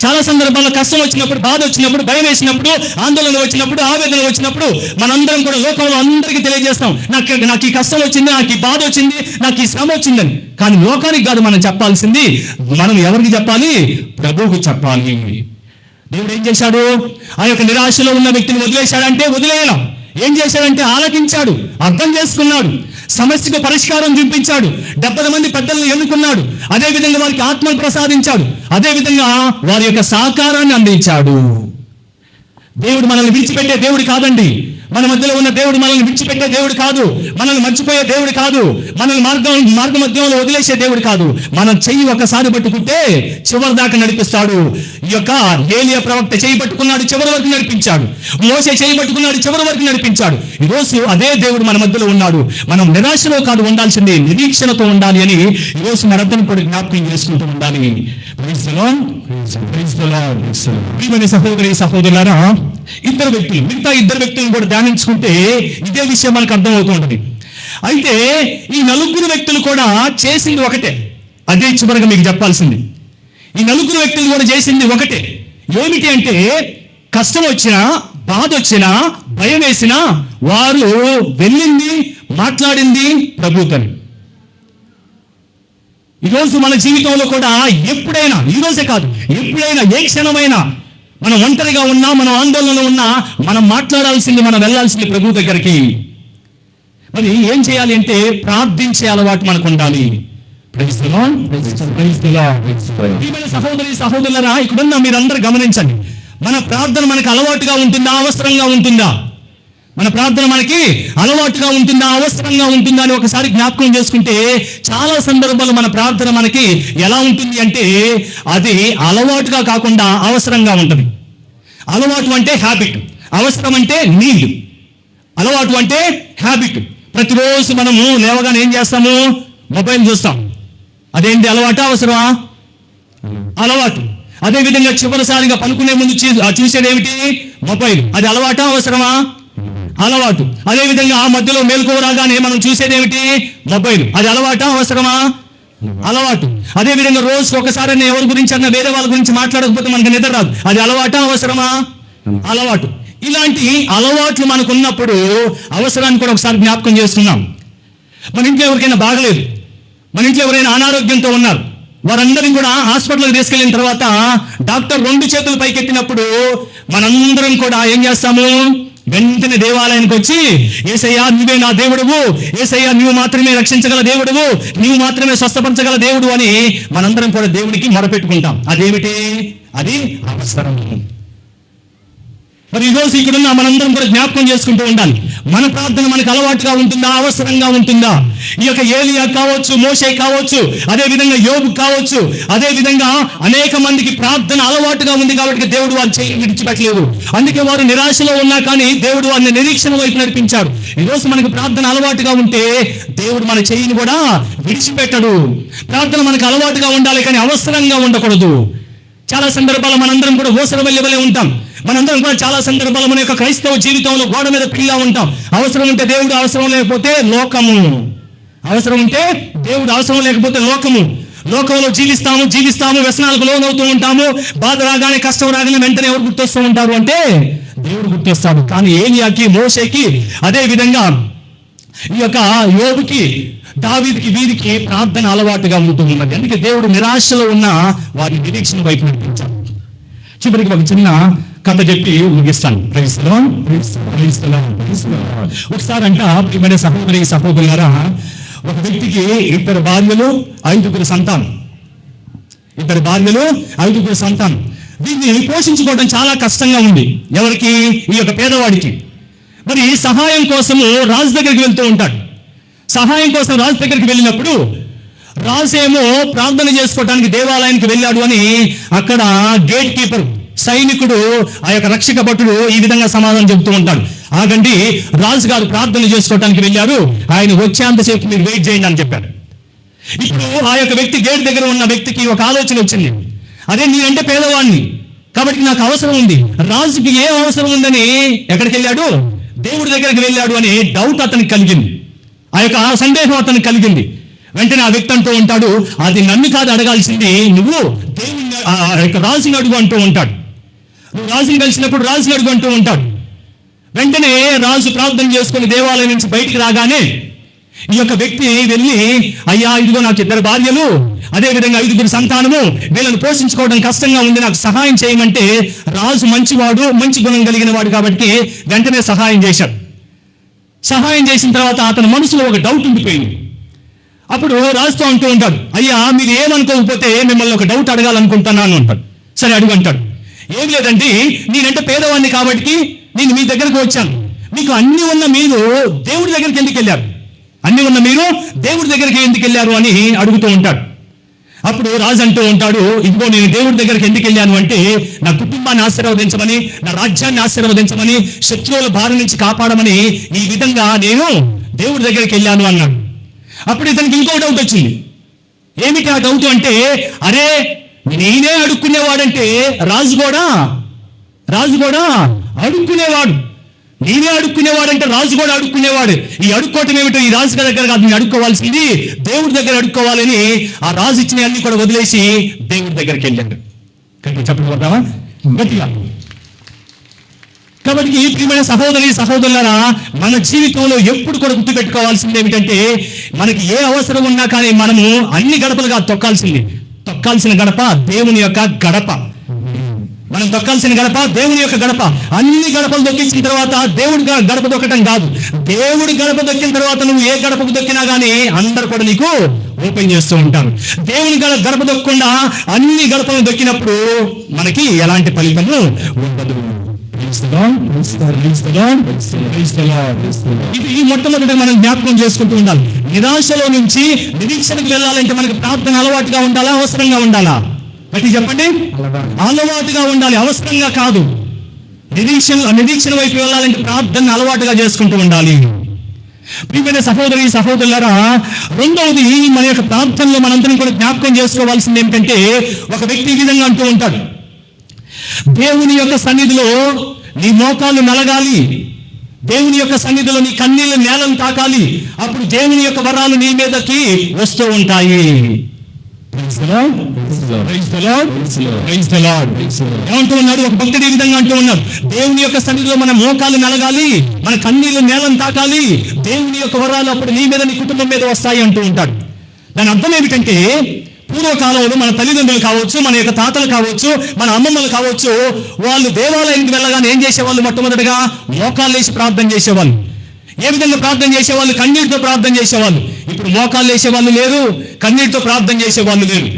చాలా సందర్భాల్లో కష్టం వచ్చినప్పుడు, బాధ వచ్చినప్పుడు, భయం వేసినప్పుడు, ఆందోళన వచ్చినప్పుడు, ఆవేదన వచ్చినప్పుడు మనందరం కూడా లోకంలో అందరికీ తెలియజేస్తాం, నాకు ఈ కష్టం వచ్చింది, నాకు ఈ బాధ వచ్చింది, నాకు ఈ శ్రమ వచ్చిందని. కానీ లోకానికి కాదు మనం చెప్పాల్సింది. మనం ఎవరికి చెప్పాలి? ప్రభువుకు చెప్పాలి. దేవుడు ఏం చేశాడు? ఆ యొక్క నిరాశలో ఉన్న వ్యక్తిని వదిలేశాడంటే వదిలేయడం. ఏం చేశాడంటే ఆలకించాడు, అర్థం చేసుకున్నాడు, సమస్యకు పరిష్కారం చూపించాడు, 70 మంది పెద్దలను ఎన్నుకున్నాడు, అదేవిధంగా వారికి ఆత్మను ప్రసాదించాడు, అదేవిధంగా వారి యొక్క సహకారాన్ని అందించాడు. దేవుడు మనల్ని విడిచిపెట్టే దేవుడు కాదండి. మన మధ్యలో ఉన్న దేవుడు మనల్ని విడిచిపెట్టే దేవుడు కాదు, మనల్ని మర్చిపోయే దేవుడు కాదు, మనల్ని మార్గ మధ్యంలో వదిలేసే దేవుడు కాదు. మనం చెయ్యి ఒక్కసారి పట్టుకుంటే చివరి దాకా నడిపిస్తాడు. ఈ యొక్క ఏలియా ప్రవక్త చెయ్యి పట్టుకున్నాడు, చివరి వరకు నడిపించాడు. మోషే చెయ్యి పట్టుకున్నాడు, చివరి వరకు నడిపించాడు. ఈరోజు అదే దేవుడు మన మధ్యలో ఉన్నాడు. మనం నిరాశలో కాదు ఉండాల్సింది, నిరీక్షణతో ఉండాలి అని ఈరోజు మనందరం కూడా జ్ఞాపకం చేసుకుంటూ ఉండాలి. సహోదరులారా, మిగతా ఇద్దరు వ్యక్తులను కూడా ధ్యానించుకుంటే ఇదే విషయం మనకు అర్థమవుతూ ఉంటుంది. అయితే ఈ 4 వ్యక్తులు కూడా చేసింది ఒకటే. అదే చివరగా మీకు చెప్పాల్సింది. ఈ 4 వ్యక్తులు కూడా చేసింది ఒకటే. ఏమిటి అంటే, కష్టం వచ్చినా, బాధ వచ్చినా, భయం వేసినా వారు వెళ్ళింది, మాట్లాడింది ప్రభువుతోని. ఈరోజు మన జీవితంలో కూడా ఎప్పుడైనా, ఈరోజే కాదు, ఎప్పుడైనా, ఏ క్షణమైనా మనం ఒంటరిగా ఉన్నా, మనం ఆందోళనలో ఉన్నా, మనం మాట్లాడాల్సింది, మనం వెళ్ళాల్సింది ప్రభు దగ్గరికి. మరి ఏం చేయాలి అంటే, ప్రార్థించే అలవాటు మనకు ఉండాలి. సహోదరులారా, ఇక్కడున్న మీరందరూ గమనించండి. మన ప్రార్థన మనకు అలవాటుగా ఉంటుందా, అవసరంగా ఉంటుందా? మన ప్రార్థన మనకి అలవాటుగా ఉంటుందా, అవసరంగా ఉంటుందా అని ఒకసారి జ్ఞాపకం చేసుకుంటే, చాలా సందర్భాల్లో మన ప్రార్థన మనకి ఎలా ఉంటుంది అంటే, అది అలవాటుగా కాకుండా అవసరంగా ఉంటుంది. అలవాటు అంటే హ్యాబిట్, అవసరం అంటే నీడ్. అలవాటు అంటే హ్యాబిట్. ప్రతిరోజు మనము లేవగానే ఏం చేస్తాము? మొబైల్ చూస్తాం. అదేంటి? అలవాటు, అవసరమా? అలవాటు. అదేవిధంగా చివరిసారిగా పనుకునే ముందు చూసేది ఏమిటి? మొబైల్. అది అలవాటా, అవసరమా? అలవాటు. అదేవిధంగా ఆ మధ్యలో మేలుకో రాగానే మనం చూసేది ఏమిటి? మొబైల్. అది అలవాటా, అవసరమా? అలవాటు. అదేవిధంగా రోజుకి ఒకసారి ఎవరి గురించి అన్న, వేరే వాళ్ళ గురించి మాట్లాడకపోతే మనకు నిద్ర రాదు. అది అలవాటా, అవసరమా? అలవాటు. ఇలాంటి అలవాట్లు మనకు ఉన్నప్పుడు అవసరాన్ని కూడా ఒకసారి జ్ఞాపకం చేసుకున్నాం. మన ఇంట్లో ఎవరికైనా బాగలేదు, మన ఇంట్లో ఎవరైనా అనారోగ్యంతో ఉన్నారు, వారందరినీ కూడా హాస్పిటల్కి తీసుకెళ్ళిన తర్వాత డాక్టర్ 2 చేతులు పైకెత్తినప్పుడు మనందరం కూడా ఏం చేస్తాము? వెంటనే దేవాలయానికి వచ్చి, యేసయ్యా నువ్వే నా దేవుడువు, యేసయ్యా నువ్వు మాత్రమే రక్షించగల దేవుడువు, నువ్వు మాత్రమే స్వస్థపరచగల దేవుడు అని మనందరం కూడా దేవునికి మొరపెట్టుకుంటాం. అదేమిటి? అది అవసరం. మరి ఈరోజు ఇక్కడున్న మనందరం కూడా జ్ఞాపకం చేసుకుంటూ ఉండాలి. మన ప్రార్థన మనకు అలవాటుగా ఉంటుందా, అవసరంగా ఉంటుందా? ఈ యొక్క ఏలియా కావచ్చు, మోషే కావచ్చు, అదే విధంగా యోబు కావచ్చు, అదే విధంగా అనేక మందికి ప్రార్థన అలవాటుగా ఉంది కాబట్టి దేవుడు వారు చేయి విడిచిపెట్టలేదు. అందుకే వారు నిరాశలో ఉన్నా కానీ దేవుడు వారిని నిరీక్షణ వైపు నడిపించాడు. ఈరోజు మనకు ప్రార్థన అలవాటుగా ఉంటే దేవుడు మన చేయిని కూడా విడిచిపెట్టడు. ప్రార్థన మనకు అలవాటుగా ఉండాలి కానీ అవసరంగా ఉండకూడదు. చాలా సందర్భాలు మనందరం కూడా ఓసర వెళ్ళవలే ఉంటాం. మనందరం కూడా చాలా సందర్భాలు మన యొక్క క్రైస్తవ జీవితంలో గోడ మీద పిల్లా ఉంటాం. అవసరం ఉంటే దేవుడు, అవసరం లేకపోతే లోకము. అవసరం ఉంటే దేవుడు, అవసరం లేకపోతే లోకము. లోకంలో జీవిస్తాము, వ్యసనాలకు లోనవుతూ ఉంటాము. బాధ రాగానే, కష్టం రాగానే వెంటనే ఎవరు గుర్తొస్తూ ఉంటారు అంటే దేవుడు గుర్తొస్తాడు. కానీ ఏలియాకి, మోషేకి, అదే విధంగా ఈ యొక్క యోబుకి, దావీదుకి, వీరికి ప్రార్థన అలవాటుగా ఉంటుంది. అందుకే దేవుడు నిరాశలో ఉన్న వారిని నిరీక్షణ వైపు నడిపించాడు. చివరికి ఒక చిన్న కథ చెప్పి ముగిస్తాను. ఒకసారి అంట ప్రియమైన సహోదరులారా, ఒక వ్యక్తికి 2 భార్యలు 5 సంతానం. 2 భార్యలు 5 సంతానం. దీన్ని పోషించుకోవడం చాలా కష్టంగా ఉంది. ఎవరికి? ఈ యొక్క పేదవాడికి. మరి సహాయం కోసము రాజు దగ్గరికి వెళ్తూ ఉంటాడు. సహాయం కోసం రాజు దగ్గరికి వెళ్ళినప్పుడు రాజు ఏమో ప్రార్థన చేసుకోవడానికి దేవాలయానికి వెళ్ళాడు అని అక్కడ గేట్ కీపర్, సైనికుడు, ఆ యొక్క రక్షక భటుడు ఈ విధంగా సమాధానం చెబుతూ ఉంటాడు. ఆగండి, రాజు గారు ప్రార్థన చేసుకోవడానికి వెళ్ళారు, ఆయన వచ్చేంతసేపు మీరు వెయిట్ చేయండి అని చెప్పాడు. ఇప్పుడు ఆ యొక్క వ్యక్తి, గేట్ దగ్గర ఉన్న వ్యక్తికి ఒక ఆలోచన వచ్చింది. అదే నేనంటే పేదవాడిని కాబట్టి నాకు అవసరం ఉంది, రాజుకి ఏం అవసరం ఉందని ఎక్కడికి వెళ్ళాడు? దేవుడి దగ్గరికి వెళ్ళాడు అనే డౌట్ అతనికి కలిగింది. ఆ యొక్క సందేహం అతనికి కలిగింది. వెంటనే ఆ వ్యక్తి అంటూ ఉంటాడు, అది నన్ను కాదు అడగాల్సింది, నువ్వు దేవుని, ఆ యొక్క రాజుని అడుగు అంటూ ఉంటాడు. నువ్వు రాజుని కలిసినప్పుడు రాజుని అడుగు అంటూ ఉంటాడు. వెంటనే రాజు ప్రార్థన చేసుకుని దేవాలయం నుంచి బయటికి రాగానే ఈ యొక్క వ్యక్తి వెళ్ళి, అయ్యా ఇదిగో నాకు 2 భార్యలు, అదేవిధంగా 5 సంతానము, వీళ్ళని పోషించుకోవడం కష్టంగా ఉంది, నాకు సహాయం చేయమంటే రాజు మంచివాడు, మంచి గుణం కలిగిన వాడు కాబట్టి వెంటనే సహాయం చేశాడు. సహాయం చేసిన తర్వాత అతని మనసులో ఒక డౌట్ ఉండిపోయింది. అప్పుడు రాజుతో అంటూ ఉంటాడు, అయ్యా మీరు ఏమనుకోకపోతే మిమ్మల్ని ఒక డౌట్ అడగాలనుకుంటున్నాను అంటాడు. సరే అడుగు అంటాడు. ఏం లేదండి, నేనంటే పేదవాడిని కాబట్టి నేను మీ దగ్గరకు వచ్చాను. మీకు అన్ని ఉన్న మీరు దేవుడి దగ్గరికి ఎందుకు వెళ్ళారు? అన్ని ఉన్న మీరు దేవుడి దగ్గరికి ఎందుకు వెళ్ళారు అని అడుగుతూ ఉంటాడు. అప్పుడు రాజు అంటూ ఉంటాడు, ఇదిగో నేను దేవుడి దగ్గరికి ఎందుకు వెళ్ళాను అంటే నా కుటుంబాన్ని ఆశీర్వదించమని, నా రాజ్యాన్ని ఆశీర్వదించమని, శత్రువుల బారి నుంచి కాపాడమని ఈ విధంగా నేను దేవుడి దగ్గరికి వెళ్ళాను అన్నాడు. అప్పుడు ఇతనికి ఇంకో డౌట్ వచ్చింది. ఏమిటి ఆ డౌట్ అంటే, అరే నేనే అడుక్కునేవాడంటే రాజు కూడా అడుక్కునేవాడు. నేనే అడుక్కునేవాడంటే రాజు కూడా అడుక్కునేవాడు. ఈ అడుక్కోవటం ఏమిటో ఈ రాజు దగ్గర కాదు, నేను అడుక్కోవాల్సింది దేవుడి దగ్గర అడుక్కోవాలని ఆ రాజు ఇచ్చిన అన్ని కూడా వదిలేసి దేవుడి దగ్గరికి వెళ్ళాడు. చెప్పకపోతావా గట్టిగా? కాబట్టి ప్రియమైన సహోదరులారా, మన జీవితంలో ఎప్పుడు కూడా గుర్తుపెట్టుకోవాల్సింది ఏమిటంటే, మనకి ఏ అవసరం ఉన్నా కానీ మనము అన్ని గడపలుగా తొక్కాల్సిన గడప దేవుని యొక్క గడప. మనం తొక్కాల్సిన గడప దేవుని యొక్క గడప. అన్ని గడపలు దొక్కించిన తర్వాత దేవుడి గడప దొక్కటం కాదు, దేవుడి గడప దొక్కిన తర్వాత నువ్వు ఏ గడపకు దొక్కినా కానీ అందరు కూడా నీకు ఓపెన్ చేస్తూ ఉంటారు. దేవుని గడప దొక్కకుండా అన్ని గడపలు దొక్కినప్పుడు మనకి ఎలాంటి ఫలితము ఉండదు. ఇది మొట్టమొదటి మనం జ్ఞాపకం చేసుకుంటూ ఉండాలి. నిరాశలో నుంచి నిరీక్షణకు వెళ్ళాలంటే మనకి ప్రార్థన అలవాటుగా ఉండాలా, అవసరంగా ఉండాలా? బట్టి చెప్పండి. అలవాటుగా ఉండాలి, అవసరంగా కాదు. నిరీక్షణ వైపు వెళ్ళాలంటే ప్రార్థన అలవాటుగా చేసుకుంటూ ఉండాలి. ప్రియమైన సహోదరులారా, రెండవది మన యొక్క ప్రార్థనలో మనందరం కూడా జ్ఞాపకం చేసుకోవాల్సింది ఏమిటంటే, ఒక వ్యక్తి ఈ విధంగా అంటూ ఉంటాడు, దేవుని యొక్క సన్నిధిలో నీ మోకాళ్ళు నలగాలి, దేవుని యొక్క సన్నిధిలో నీ కన్నీళ్ళ నేలను తాకాలి, అప్పుడు దేవుని యొక్క వరాలు నీ మీదకి వస్తూ ఉంటాయి. ఏమంటూ ఉన్నాడు? ఒక భక్తుడు ఈ విధంగా అంటూ ఉన్నాడు, దేవుని యొక్క సన్నిధిలో మన మోకాలు నలగాలి, మన కన్నీళ్ళు నేలను తాకాలి, దేవుని యొక్క వరాలు అప్పుడు నీ మీద, నీ కుటుంబం మీద వస్తాయి అంటూ ఉంటాడు. దాని అర్థం ఏమిటంటే, పూర్వకాలంలో మన తల్లిదండ్రులు కావచ్చు, మన యొక్క తాతలు కావచ్చు, మన అమ్మమ్మలు కావచ్చు, వాళ్ళు దేవాలయానికి వెళ్ళగానే ఏం చేసేవాళ్ళు? మొట్టమొదటిగా మోకాళ్ళు వేసి ప్రార్థన చేసేవాళ్ళు. ఏ విధంగా ప్రార్థన చేసేవాళ్ళు? కన్నీటితో ప్రార్థన చేసేవాళ్ళు. ఇప్పుడు మోకాళ్ళు వేసేవాళ్ళు లేరు, కన్నీటితో ప్రార్థన చేసేవాళ్ళు లేరు.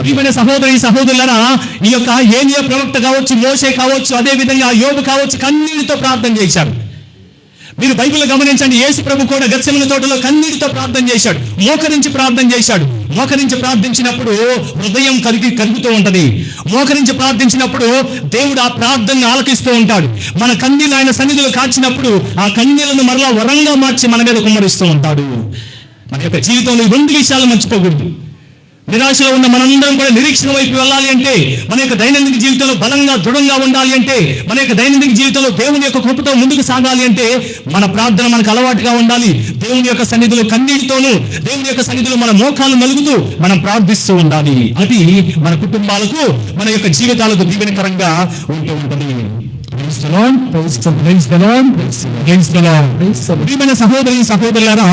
ప్రియమైన సహోదరి సహోదరులారా, ఈ యొక్క ఏలియా ప్రవక్త కావచ్చు, మోషే కావచ్చు, అదే విధంగా యోబు కావచ్చు, కన్నీటితో ప్రార్థన చేశారు. మీరు బైబిల్ గమనించండి, యేసు ప్రభు కూడా గెత్సెమనే తోటలో కన్నీటితో ప్రార్థన చేశాడు, మోకరించి ప్రార్థన చేశాడు. మోకరించి ప్రార్థించినప్పుడు హృదయం కరుగుతూ ఉంటది. మోకరించి ప్రార్థించినప్పుడు దేవుడు ఆ ప్రార్థనను ఆలకిస్తూ ఉంటాడు. మన కన్నీళ్ళు ఆయన సన్నిధిలో కాచినప్పుడు ఆ కన్నీళ్లను మరలా వరంగా మార్చి మన మీద కుమ్మరిస్తూ ఉంటాడు. మన యొక్క జీవితంలో 2 విషయాలు మర్చిపోకూడదు. నిరాశలో ఉన్న మనందరం కూడా నిరీక్షణ వైపు వెళ్ళాలి అంటే, మన యొక్క దైనందిన జీవితంలో బలంగా దృఢంగా ఉండాలి అంటే, మన యొక్క దైనందిన జీవితంలో దేవుని యొక్క కృపతో ముందుకు సాగాలి అంటే, మన ప్రార్థన మనకు అలవాటుగా ఉండాలి. దేవుని యొక్క సన్నిధిలో కన్నీటితోనూ, దేవుని యొక్క సన్నిధిలో మన మోకాలు నలుగుతూ మనం ప్రార్థిస్తూ ఉండాలి. అది మన కుటుంబాలకు, మన యొక్క జీవితాలకు దీవెనకరంగా ఉంటూ ఉంటుంది. ప్రియమైన సహోదరి సహోదరులారా,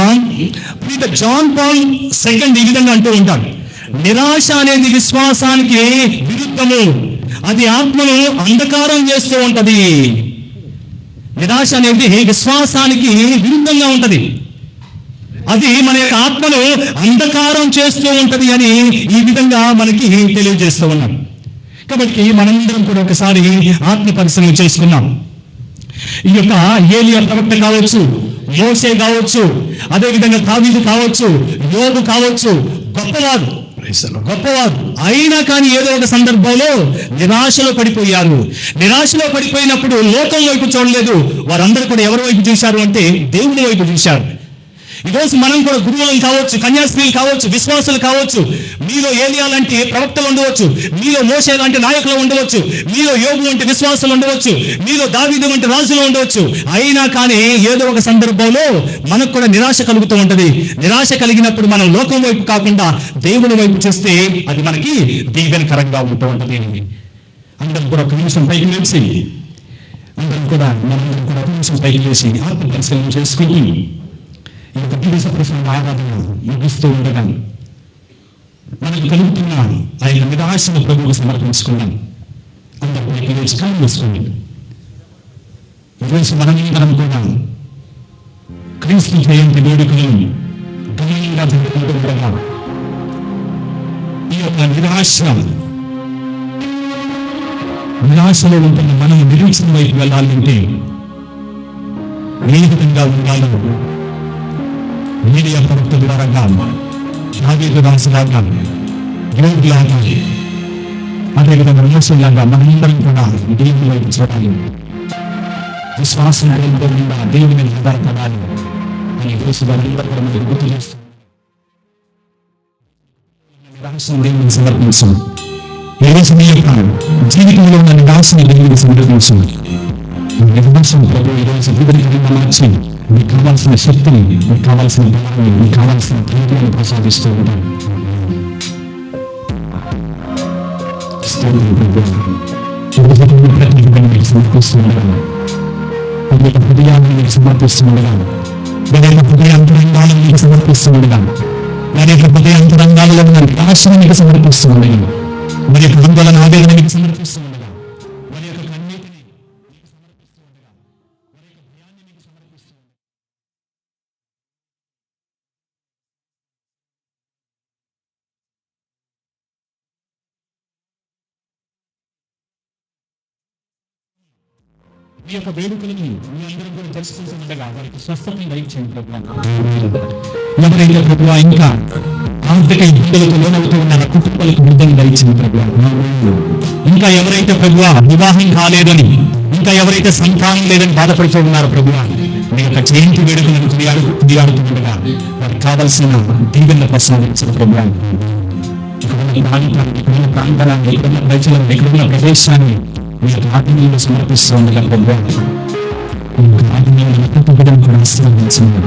జాన్ పాల్ II ఈ విధంగా అంటూ ఉంటాడు, నిరాశ అనేది విశ్వాసానికి విరుద్ధము, అది ఆత్మను అంధకారం చేస్తూ ఉంటది. నిరాశ అనేది విశ్వాసానికి విరుద్ధంగా ఉంటది, అది మన యొక్క ఆత్మను అంధకారం చేస్తూ ఉంటది అని ఈ విధంగా మనకి తెలియజేస్తూ ఉన్నాం. కాబట్టి మనందరం కూడా ఒకసారి ఆత్మ పరిశీలన చేసుకున్నాం. ఈ యొక్క ఏలియా ప్రవక్త కావచ్చు, మోషే కావచ్చు, అదేవిధంగా దావీదు కావచ్చు, యోబు కావచ్చు, గొప్పవారు. అయినా కానీ ఏదో ఒక సందర్భంలో నిరాశలో పడిపోయారు. నిరాశలో పడిపోయినప్పుడు లోకం వైపు చూడలేదు, వారందరూ కూడా ఎవరి వైపు చూశారు అంటే దేవుని వైపు చూశారు. ఈరోజు మనం కూడా గురువులను కావచ్చు, కన్యాస్త్రీలు కావచ్చు, విశ్వాసులు కావచ్చు, మీలో ఏలియా లాంటి ప్రవక్తలు ఉండవచ్చు, మీలో మోషే లాంటి నాయకులు ఉండవచ్చు, మీలో యోబు వంటి విశ్వాసులు ఉండవచ్చు, మీలో దావీదు వంటి రాజులు ఉండవచ్చు. అయినా కానీ ఏదో ఒక సందర్భంలో మనకు కూడా నిరాశ కలుగుతూ ఉంటది. నిరాశ కలిగినప్పుడు మనం లోకం వైపు కాకుండా దేవుని వైపు చూస్తే అది మనకి దీవెనకరంగా ఉంటూ ఉంటది. అందరం కూడా ఒక నిమిషం పైకి లేచి, అందరం కూడా ఒక నిమిషం పైకి లేచి ఆత్మ పరిశీలన చేసుకుని ఈ యొక్క దివ్య ప్రసంగ ఆరాధన ముగిస్తూ ఉండగా మనకు కలుగుతున్న ఆ యొక్క నిరాశను ప్రభువుకు సమర్పించుకున్నాం. అందరికీ ఈరోజు కాలం వేసుకోండి. ఈరోజు మనందరం కూడా క్రీస్తు జయంతి వేడుకలను ఘనంగా జరుపుకుంటూ ఉండగా ఈ యొక్క నిరాశలో ఉంటున్న మనం నిరీక్షణ వైపు వెళ్ళాలంటే ఏ విధంగా ఉండాలో ఏలియా ప్రవక్త ద్వారా, దావీదు రాజులాగా, యోబులాగా, అదేవిధంగా మోషేలాగా మనందరం కూడా దేవుని వైపు చూడాలి, విశ్వాసం కలిగిన దేవుని మీద ఆధారపడాలి అని యేసు వారందరూ కూడా మనకు గుర్తు చేస్తారు. దేవునికి సమర్పించాం. ఈ రోజు మీ యొక్క జీవితంలో ఉన్న నిరాశని దేవునికి సమర్పించాం. నిరాశం ప్రభు ఈరోజు విధంగా మార్చి మీకు కావాల్సిన శక్తిని, మీకు కావాల్సిన బలాన్ని, మీకు కావాల్సిన ధైర్యాన్ని ప్రసాదిస్తూ ఉంటాను. ప్రతి మీకు సమర్పిస్తూ ఉండగా, ప్రతి హృదయాన్ని మీకు సమర్పిస్తూ ఉండగా, ప్రతి హృదయాంతరంగాలను మీకు సమర్పిస్తూ ఉండగా, మరి హృదయ అంతరంగాలలో ఉన్న నిరాశను మీకు సమర్పిస్తూ ఉండగా, మరి యొక్క ఆందోళన ఆవేదన మీకు సమర్పిస్తూ ఉండగా, మరి యొక్క కన్నీటిని మీకు సమర్పిస్తూ ఉండగా, మరి యొక్క భయాన్ని మీకు సమర్పిస్తూ ఉండగా, ఈ యొక్క వేడుకలను మీ అందరం కూడా తెలుసుకుంటుండగా వారికి స్వస్థతని దయచేయండి ప్రభువా. ఎవరైతే ప్రభువా ఇంకా ఆర్థిక ఇబ్బందులకు లోనవుతూ ఉన్నారో కుటుంబాలకు విడుదల దయచేయండి ప్రభువా. ఇంకా ఎవరైతే ప్రభువా వివాహం కాలేదని, ఇంకా ఎవరైతే సంతానం లేదని బాధపడుతూ ఉన్నారో ప్రభువా, మీ యొక్క జయంతి వేడుకలను కొనియాడుతుండగా వారికి కావలసిన దీవెనలు ప్రసాదించండి ప్రభువా. ఇక్కడున్న ప్రాంతాన్ని, ఇక్కడున్న ప్రజలను, ఇక్కడున్న ప్రదేశాన్ని మీ ఆత్మీయులు సమర్పిస్తూ ఉండగా ప్రభువా, ఆత్మీయులను ప్రతి బిడ్డను కూడా ఆశీర్వదించండి.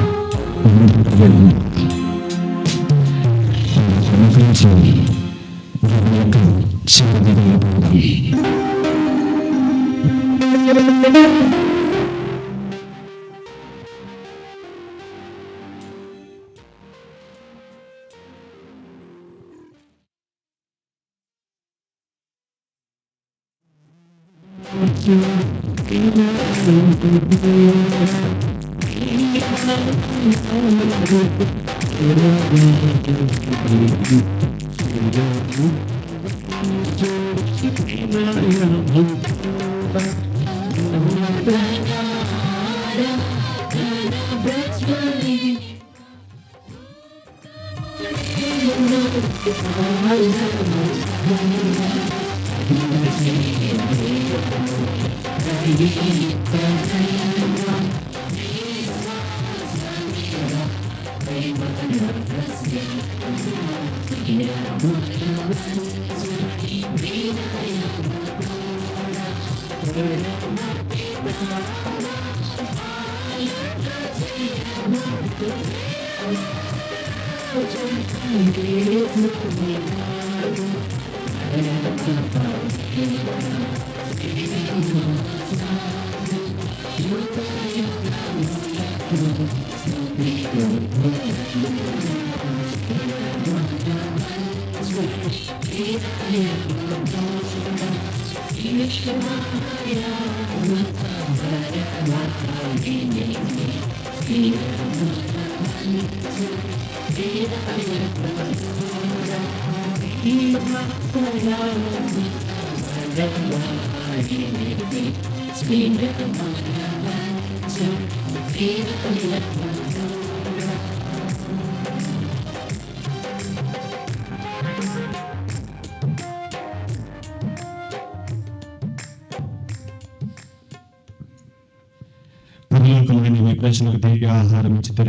పరలోకమైన మీ ప్రజలకు తిరిగి ఆహారం ఇచ్చితే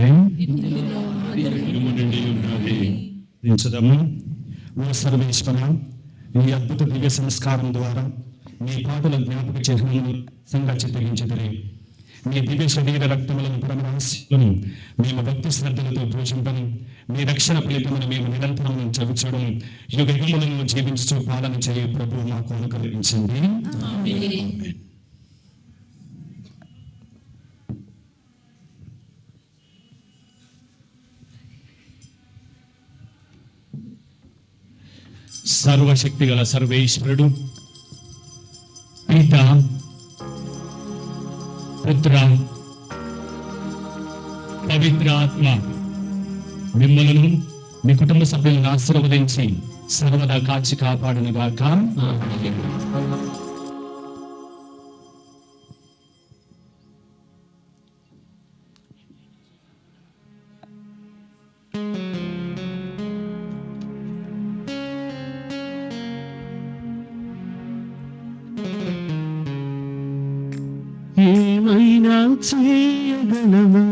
దించదము. ఓ సర్వేశ్వర, ఈ అద్భుత దివ్య సంస్కారం ద్వారా మీ పాటల జ్ఞాపక చిహ్నమును సంగచితగించదరే. మీ దివ్య శరీర రక్తములను పరమరహస్యాలను మేము భక్తి శ్రద్ధలతో పూజింపను. మీ రక్షణ ఫలితమును మేము నిరంతరం చవిచూడము. యుగ యుగములను జీవించు పాలన చేయ ప్రభు మాకు అనుగ్రహించండి. సర్వశక్తి గల సర్వేశ్వరుడు పిత, పుత్ర, పవిత్ర ఆత్మ మిమ్మలను మీ కుటుంబ సభ్యులను ఆశీర్వదించి సర్వదా కాచి కాపాడును గాక. ఏమైనా చేయగలవా?